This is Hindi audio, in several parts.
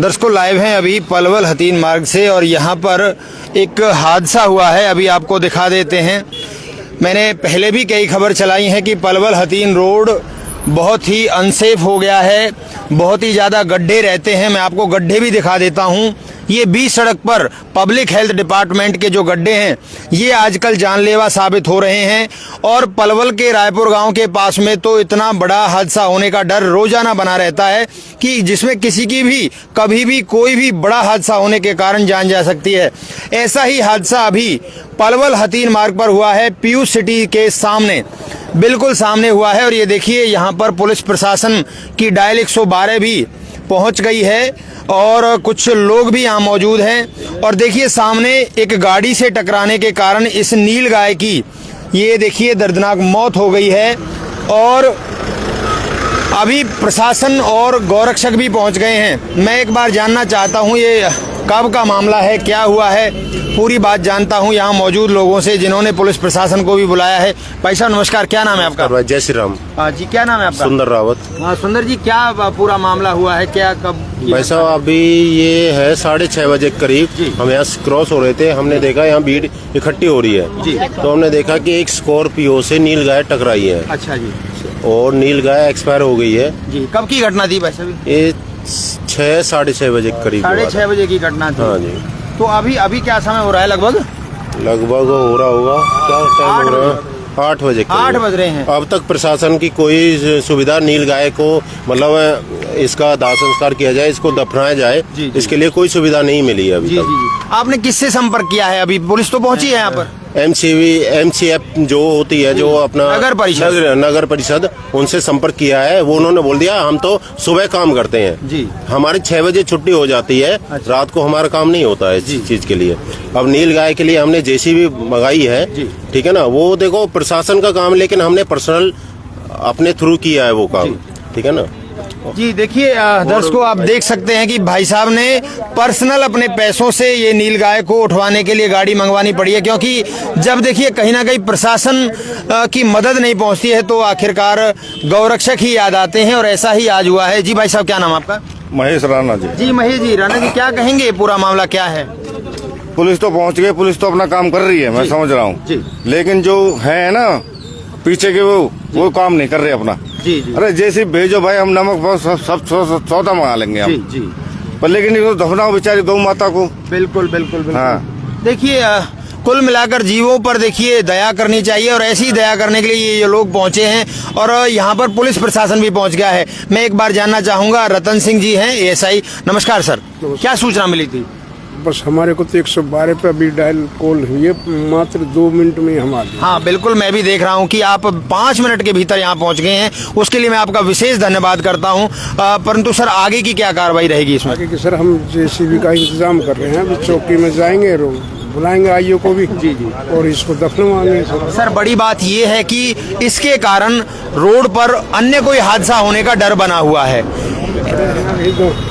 दर्शकों लाइव हैं अभी पलवल हथीन मार्ग से और यहाँ पर एक हादसा हुआ है, अभी आपको दिखा देते हैं। मैंने पहले भी कई खबर चलाई हैं कि पलवल हथीन रोड बहुत ही अनसेफ हो गया है, बहुत ही ज़्यादा गड्ढे रहते हैं। मैं आपको गड्ढे भी दिखा देता हूँ। ये बीच सड़क पर पब्लिक हेल्थ डिपार्टमेंट के जो गड्ढे हैं ये आजकल जानलेवा साबित हो रहे हैं और पलवल के रायपुर गांव के पास में तो इतना बड़ा हादसा होने का डर रोजाना बना रहता है कि जिसमें किसी की भी कभी भी कोई भी बड़ा हादसा होने के कारण जान जा सकती है। ऐसा ही हादसा अभी पलवल हथीन मार्ग पर हुआ है, पीयूष सिटी के सामने, बिल्कुल सामने हुआ है। और ये देखिए यहाँ पर पुलिस प्रशासन की डायल 112 भी पहुंच गई है और कुछ लोग भी यहाँ मौजूद हैं। और देखिए सामने एक गाड़ी से टकराने के कारण इस नील गाय की ये देखिए दर्दनाक मौत हो गई है और अभी प्रशासन और गौरक्षक भी पहुंच गए हैं। मैं एक बार जानना चाहता हूं ये कब का मामला है, क्या हुआ है, पूरी बात जानता हूं यहाँ मौजूद लोगों से जिन्होंने पुलिस प्रशासन को भी बुलाया है। भाई साहब नमस्कार, क्या नाम है आपका? जय श्री राम। जी क्या नाम है आपका? सुंदर रावत। हाँ सुंदर जी, क्या पूरा मामला हुआ है, क्या कब? भाई साहब अभी ये है 6:30 बजे के करीब हम यहाँ क्रॉस हो रहे थे, हमने देखा यहाँ भीड़ इकट्ठी हो रही है जी। तो हमने देखा कि एक स्कॉर्पियो से नील गाय टकराई है। अच्छा जी। और नील गाय एक्सपायर हो गई है जी। कब की घटना थी वैसे भी? ये 6-6:30 बजे के करीब। 6:30 बजे की घटना थी। हाँ जी। तो अभी क्या समय हो रहा है? लगभग हो रहा होगा, क्या टाइम हो रहा है? 8 बजे। 8 बज रहे हैं। अब तक प्रशासन की कोई सुविधा नील गाय को मतलब इसका दाह संस्कार किया जाए, इसको दफनाया जाए, इसके लिए कोई सुविधा नहीं मिली है अभी तक। आपने किससे संपर्क किया है? अभी पुलिस तो पहुंची है यहाँ पर? MCF जो होती है, जो अपना नगर परिषद उनसे संपर्क किया है। वो उन्होंने बोल दिया हम तो सुबह काम करते हैं जी, हमारी 6 बजे छुट्टी हो जाती है। अच्छा। रात को हमारा काम नहीं होता है इस चीज के लिए। अब नील गाय के लिए हमने JCB मंगाई है, ठीक है ना। वो देखो प्रशासन का काम, लेकिन हमने पर्सनल अपने थ्रू किया है वो काम, ठीक है ना जी। देखिए दर्शकों आप देख सकते हैं कि भाई साहब ने पर्सनल अपने पैसों से ये नील गाय को उठवाने के लिए गाड़ी मंगवानी पड़ी है, क्योंकि जब देखिए कहीं ना कहीं प्रशासन की मदद नहीं पहुंचती है तो आखिरकार गौरक्षक ही याद आते हैं और ऐसा ही आज हुआ है। जी भाई साहब क्या नाम आपका? महेश राणा जी। जी महेश जी, राणा जी क्या कहेंगे, पूरा मामला क्या है? पुलिस तो पहुंच गई, पुलिस तो अपना काम कर रही है, मैं समझ रहा हूँ, लेकिन जो है ना पीछे के वो काम नहीं कर रहे अपना। जी जी। अरे जैसे भेजो भाई, हम नमक सब सौदा मंगा लेंगे हम जी। पर लेकिन तो दफनाओ बेचारी गौ माता को। बिल्कुल बिल्कुल बिल्कुल। हाँ। देखिए कुल मिलाकर जीवों पर देखिए दया करनी चाहिए और ऐसी ही दया करने के लिए ये लोग पहुंचे हैं और यहाँ पर पुलिस प्रशासन भी पहुंच गया है। मैं एक बार जानना चाहूंगा, रतन सिंह जी हैं ASI। नमस्कार सर, क्या सूचना मिली थी? बस हमारे को तो 112 पे अभी डायल कॉल हुई है, मात्र 2 मिनट में हम आ गए। हाँ बिल्कुल, मैं भी देख रहा हूँ कि आप 5 मिनट के भीतर यहाँ पहुँच गए हैं, उसके लिए मैं आपका विशेष धन्यवाद करता हूँ। परंतु सर आगे की क्या कार्रवाई रहेगी इसमें? आगे की सर हम JCB का इंतजाम कर रहे हैं, अभी चौकी में जाएंगे, बुलाएंगे आईओ को भी जी और इसको दफनवाएंगे। सर बड़ी बात ये है कि इसके कारण रोड पर अन्य कोई हादसा होने का डर बना हुआ है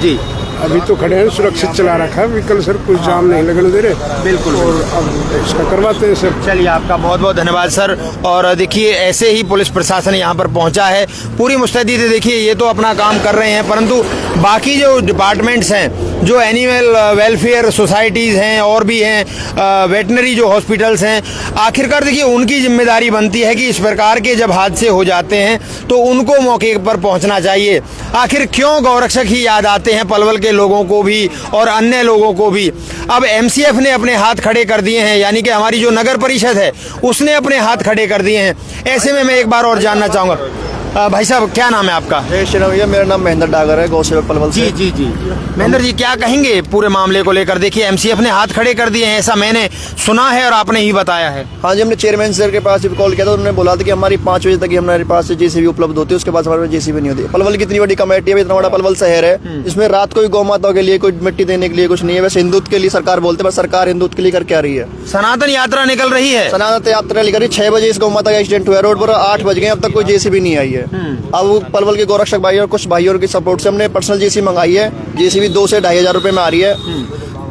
जी। अभी तो खड़े हैं, सुरक्षित चला रखा है व्हीकल सर, कुछ जाम नहीं लगने दे रहे। बिल्कुल। और अब इसका करवाते हैं सर। चलिए आपका बहुत बहुत धन्यवाद सर। और देखिए ऐसे ही पुलिस प्रशासन यहाँ पर पहुँचा है पूरी मुस्तैदी से। देखिए ये तो अपना काम कर रहे हैं, परंतु बाकी जो डिपार्टमेंट्स हैं, जो एनिमल वेलफेयर सोसाइटीज़ हैं और भी हैं, वेटनरी जो हॉस्पिटल्स हैं, आखिरकार देखिए उनकी जिम्मेदारी बनती है कि इस प्रकार के जब हादसे हो जाते हैं तो उनको मौके पर पहुँचना चाहिए। आखिर क्यों गौरक्षक ही याद आते हैं पलवल के लोगों को भी और अन्य लोगों को भी? अब MCF ने अपने हाथ खड़े कर दिए हैं, यानी कि हमारी जो नगर परिषद है उसने अपने हाथ खड़े कर दिए हैं। ऐसे में मैं एक बार और जानना चाहूँगा, भाई साहब क्या नाम है आपका? जय श्री राम भैया, मेरा नाम महेंद्र डागर है, गौ सेवक पलवल से। जी जी। महेंद्र जी क्या कहेंगे पूरे मामले को लेकर? देखिए MCF ने हाथ खड़े कर दिए हैं, ऐसा मैंने सुना है और आपने ही बताया है। हाँ जी, हमने चेयरमैन सर के पास भी कॉल किया था, उन्होंने बोला था कि हमारी 5 बजे तक हमारे पास JCB उपलब्ध होती है, उसके बाद हमारे JCB नहीं होती। पलवल की इतनी बड़ी कमेटी है, इतना बड़ा पलवल शहर है, इसमें रात को भी गौ माताओं के लिए कोई मिट्टी देने के लिए कुछ नहीं है। वैसे हिंदुत्व के लिए सरकार बोलते हैं, पर सरकार हिंदुत्व के लिए कर क्या रही है? सनातन यात्रा निकल रही है। सनातन यात्रा निकल रही। 6 बजे इस गौ माता का एक्सीडेंट हुआ रोड पर, 8 बज गए, अब तक कोई JCB नहीं आई है। अब पलवल के गौरक्षक भाई और कुछ भाइयों की सपोर्ट से हमने पर्सनल JCB मंगाई है। JCB 2 से 2,500 रुपए में आ रही है।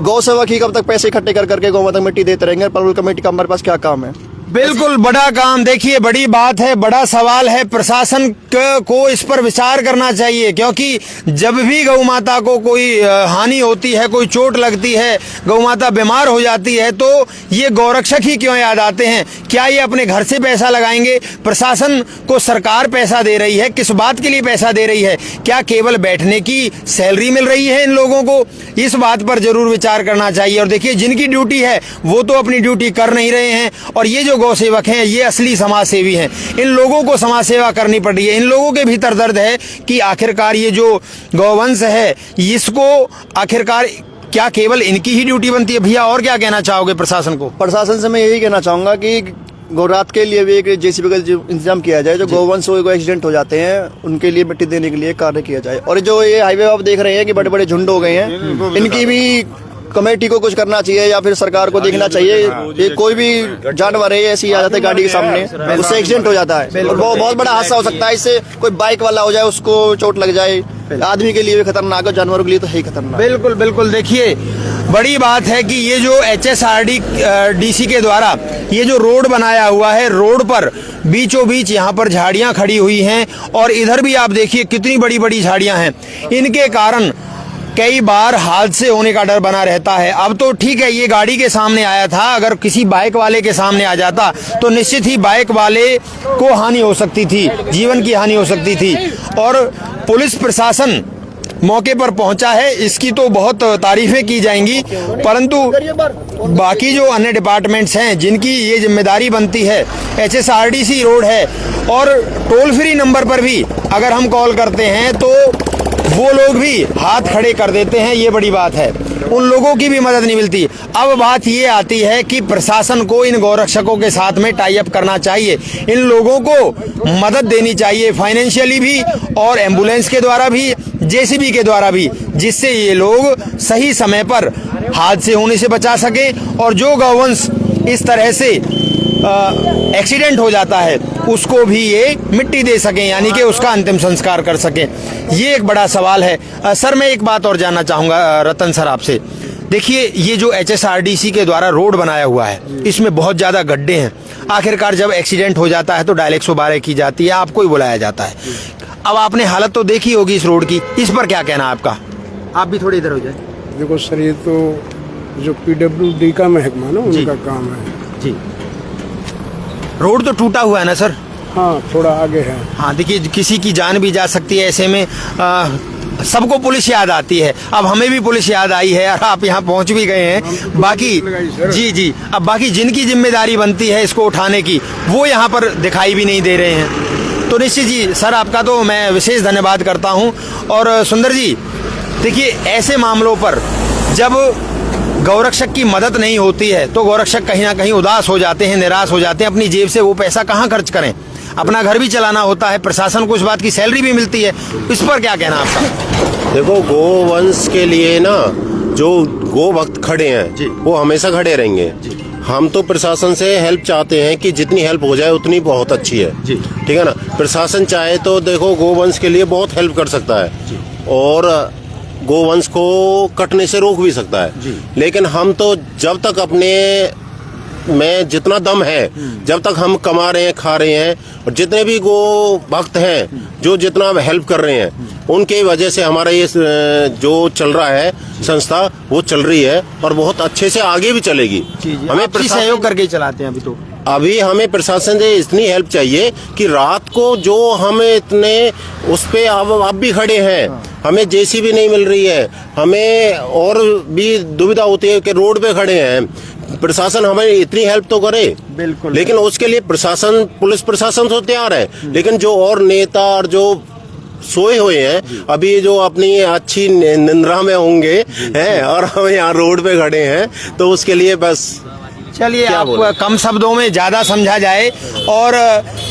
गौ सेवक ही कब तक पैसे इकट्ठे कर करके गौ माता मिट्टी देते रहेंगे? पलवल कमेटी का हमारे पास क्या काम है? बिल्कुल बड़ा काम, देखिए बड़ी बात है, बड़ा सवाल है। प्रशासन को इस पर विचार करना चाहिए, क्योंकि जब भी गौ माता को कोई हानि होती है, कोई चोट लगती है, गौ माता बीमार हो जाती है, तो ये गौरक्षक ही क्यों याद आते हैं? क्या ये अपने घर से पैसा लगाएंगे? प्रशासन को सरकार पैसा दे रही है, किस बात के लिए पैसा दे रही है? क्या केवल बैठने की सैलरी मिल रही है इन लोगों को? इस बात पर जरूर विचार करना चाहिए। और देखिए, जिनकी ड्यूटी है वो तो अपनी ड्यूटी कर नहीं रहे हैं, और ये जो गौ सेवक हैं ये असली समाज सेवी हैं। इन लोगों को समाज सेवा करनी पड़ रही है। इन लोगों के भीतर दर्द है कि आखिरकार ये जो गौवंश है इसको आखिरकार क्या केवल इनकी ही ड्यूटी बनती है? भैया और क्या कहना चाहोगे प्रशासन को? प्रशासन से मैं यही कहना चाहूंगा कि गौरात के लिए भी एक जेसीबी का इंतजाम किया जाए, जो गौवंश को एक्सीडेंट हो जाते हैं उनके लिए मिट्टी देने के लिए कार्य किया जाए। और जो ये हाईवे आप देख रहे हैं कि बड़े बड़े झुंड हो गए हैं, इनकी भी कमेटी को कुछ करना चाहिए या फिर सरकार को देखना चाहिए। ये कोई भी जानवर है ऐसी आ जाता है गाड़ी के सामने, उससे एक्सीडेंट हो जाता है और बहुत बड़ा हादसा हो सकता है। इससे कोई बाइक वाला हो जाए, उसको चोट लग जाए, आदमी के लिए भी खतरनाक है, जानवरों के लिए तो है ही खतरनाक। बिल्कुल बिल्कुल, देखिए बड़ी बात है कि ये जो HSRDC के द्वारा ये जो रोड बनाया हुआ है, रोड पर बीचों बीच यहाँ पर झाड़ियाँ खड़ी हुई हैं, और इधर भी आप देखिए कितनी बड़ी बड़ी झाड़ियाँ हैं। इनके कारण कई बार हादसे होने का डर बना रहता है। अब तो ठीक है, ये गाड़ी के सामने आया था, अगर किसी बाइक वाले के सामने आ जाता तो निश्चित ही बाइक वाले को हानि हो सकती थी, जीवन की हानि हो सकती थी। और पुलिस प्रशासन मौके पर पहुंचा है, इसकी तो बहुत तारीफें की जाएंगी, परंतु बाकी जो अन्य डिपार्टमेंट्स हैं जिनकी ये जिम्मेदारी बनती है, HSRDC रोड है, और टोल फ्री नंबर पर भी अगर हम कॉल करते हैं तो वो लोग भी हाथ खड़े कर देते हैं। ये बड़ी बात है, उन लोगों की भी मदद नहीं मिलती। अब बात ये आती है कि प्रशासन को इन गौरक्षकों के साथ में टाई अप करना चाहिए, इन लोगों को मदद देनी चाहिए, फाइनेंशियली भी और एम्बुलेंस के द्वारा भी, जेसीबी के द्वारा भी, जिससे ये लोग सही समय पर हादसे होने से बचा सकें, और जो गौवंश इस तरह से एक्सीडेंट हो जाता है उसको भी ये मिट्टी दे सकें, यानी कि उसका अंतिम संस्कार कर सकें। ये एक बड़ा सवाल है। सर, मैं एक बात और जानना चाहूँगा रतन सर आपसे। देखिए, ये जो HSRDC के द्वारा रोड बनाया हुआ है, इसमें बहुत ज़्यादा गड्ढे हैं। आखिरकार जब एक्सीडेंट हो जाता है तो डायल 112 की जाती है, आपको ही बुलाया जाता है। अब आपने हालत तो देखी होगी इस रोड की, इस पर क्या कहना आपका? आप भी थोड़ी इधर हो जाए। देखो सर, ये तो जो PWD का महकमा ना, उनका काम है जी। रोड तो टूटा हुआ है ना सर? हाँ, थोड़ा आगे है। हाँ, देखिए किसी की जान भी जा सकती है ऐसे में। सबको पुलिस याद आती है, अब हमें भी पुलिस याद आई है, और आप यहाँ पहुँच भी गए हैं। बाकी जी, अब बाकी जिनकी जिम्मेदारी बनती है इसको उठाने की, वो यहाँ पर दिखाई भी नहीं दे रहे हैं। तो निश्चित जी सर, आपका तो मैं विशेष धन्यवाद करता हूँ। और सुंदर जी, देखिए ऐसे मामलों पर जब गौरक्षक की मदद नहीं होती है तो गौरक्षक कहीं ना कहीं उदास हो जाते हैं, निराश हो जाते हैं। अपनी जेब से वो पैसा कहाँ खर्च करें? अपना घर भी चलाना होता है, प्रशासन को इस बात की सैलरी भी मिलती है। इस पर क्या कहना आपका? देखो, गोवंश के लिए ना जो गो भक्त खड़े हैं वो हमेशा खड़े रहेंगे। हम तो प्रशासन से हेल्प चाहते हैं कि जितनी हेल्प हो जाए उतनी बहुत अच्छी है, ठीक है ना। प्रशासन चाहे तो देखो गोवंश के लिए बहुत हेल्प कर सकता है, और गोवंश को कटने से रोक भी सकता है। लेकिन हम तो जब तक अपने में जितना दम है, जब तक हम कमा रहे हैं, खा रहे हैं, और जितने भी गो भक्त हैं जो जितना हेल्प कर रहे हैं, उनके वजह से हमारा ये जो चल रहा है संस्था, वो चल रही है और बहुत अच्छे से आगे भी चलेगी। हमें सहयोग करके चलाते हैं। अभी हमें प्रशासन से इतनी हेल्प चाहिए कि रात को जो हमें इतने उस पे अब भी खड़े हैं, हमें जेसीबी नहीं मिल रही है, हमें और भी दुविधा होती है कि रोड पे खड़े हैं, प्रशासन हमें इतनी हेल्प तो करे। बिल्कुल। लेकिन उसके लिए प्रशासन, पुलिस प्रशासन तो तैयार है, लेकिन जो और नेता और जो सोए हुए हैं अभी, जो अपनी अच्छी निंद्रा में होंगे हैं, और हम यहाँ रोड पे खड़े हैं, तो उसके लिए बस चलिए आप कम शब्दों में ज़्यादा समझा जाए। और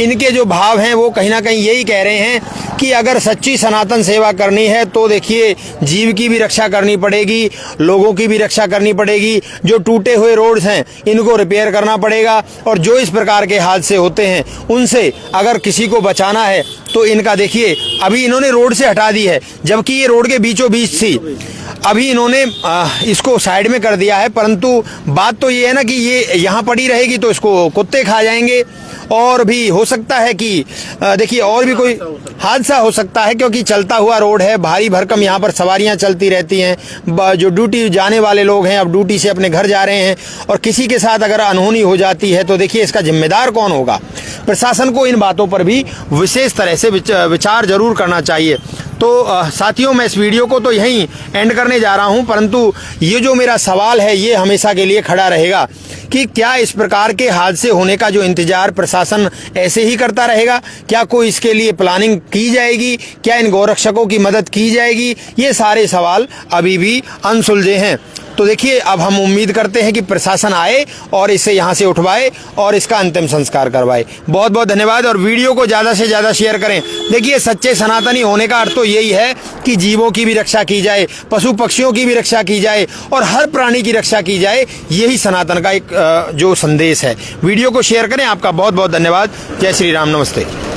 इनके जो भाव हैं वो कहीं ना कहीं यही कह रहे हैं कि अगर सच्ची सनातन सेवा करनी है तो देखिए जीव की भी रक्षा करनी पड़ेगी, लोगों की भी रक्षा करनी पड़ेगी। जो टूटे हुए रोड्स हैं इनको रिपेयर करना पड़ेगा, और जो इस प्रकार के हादसे होते हैं उनसे अगर किसी को बचाना है तो इनका देखिए अभी इन्होंने रोड से हटा दी है, जबकि ये रोड के बीचों बीच थी। अभी इन्होंने इसको साइड में कर दिया है, परंतु बात तो ये है ना कि ये यहाँ पड़ी रहेगी तो इसको कुत्ते खा जाएंगे और भी हो सकता है कि देखिए और भी कोई हादसा हो सकता है, क्योंकि चलता हुआ रोड है, भारी भरकम यहाँ पर सवारियाँ चलती रहती हैं। जो ड्यूटी जाने वाले लोग हैं अब ड्यूटी से अपने घर जा रहे हैं और किसी के साथ अगर अनहोनी हो जाती है तो देखिए इसका जिम्मेदार कौन होगा। प्रशासन को इन बातों पर भी विशेष तरह से विचार जरूर करना चाहिए। तो साथियों, मैं इस वीडियो को तो यहीं एंड करने जा रहा हूं, परंतु ये जो मेरा सवाल है ये हमेशा के लिए खड़ा रहेगा कि क्या इस प्रकार के हादसे होने का जो इंतजार प्रशासन ऐसे ही करता रहेगा? क्या कोई इसके लिए प्लानिंग की जाएगी? क्या इन गौरक्षकों की मदद की जाएगी? ये सारे सवाल अभी भी अनसुलझे हैं। तो देखिए, अब हम उम्मीद करते हैं कि प्रशासन आए और इसे यहाँ से उठवाए और इसका अंतिम संस्कार करवाए। बहुत बहुत धन्यवाद और वीडियो को ज़्यादा से ज़्यादा शेयर करें। देखिए, सच्चे सनातनी होने का अर्थ तो यही है कि जीवों की भी रक्षा की जाए, पशु पक्षियों की भी रक्षा की जाए और हर प्राणी की रक्षा की जाए। यही सनातन का एक जो संदेश है। वीडियो को शेयर करें। आपका बहुत बहुत धन्यवाद। जय श्री राम। नमस्ते।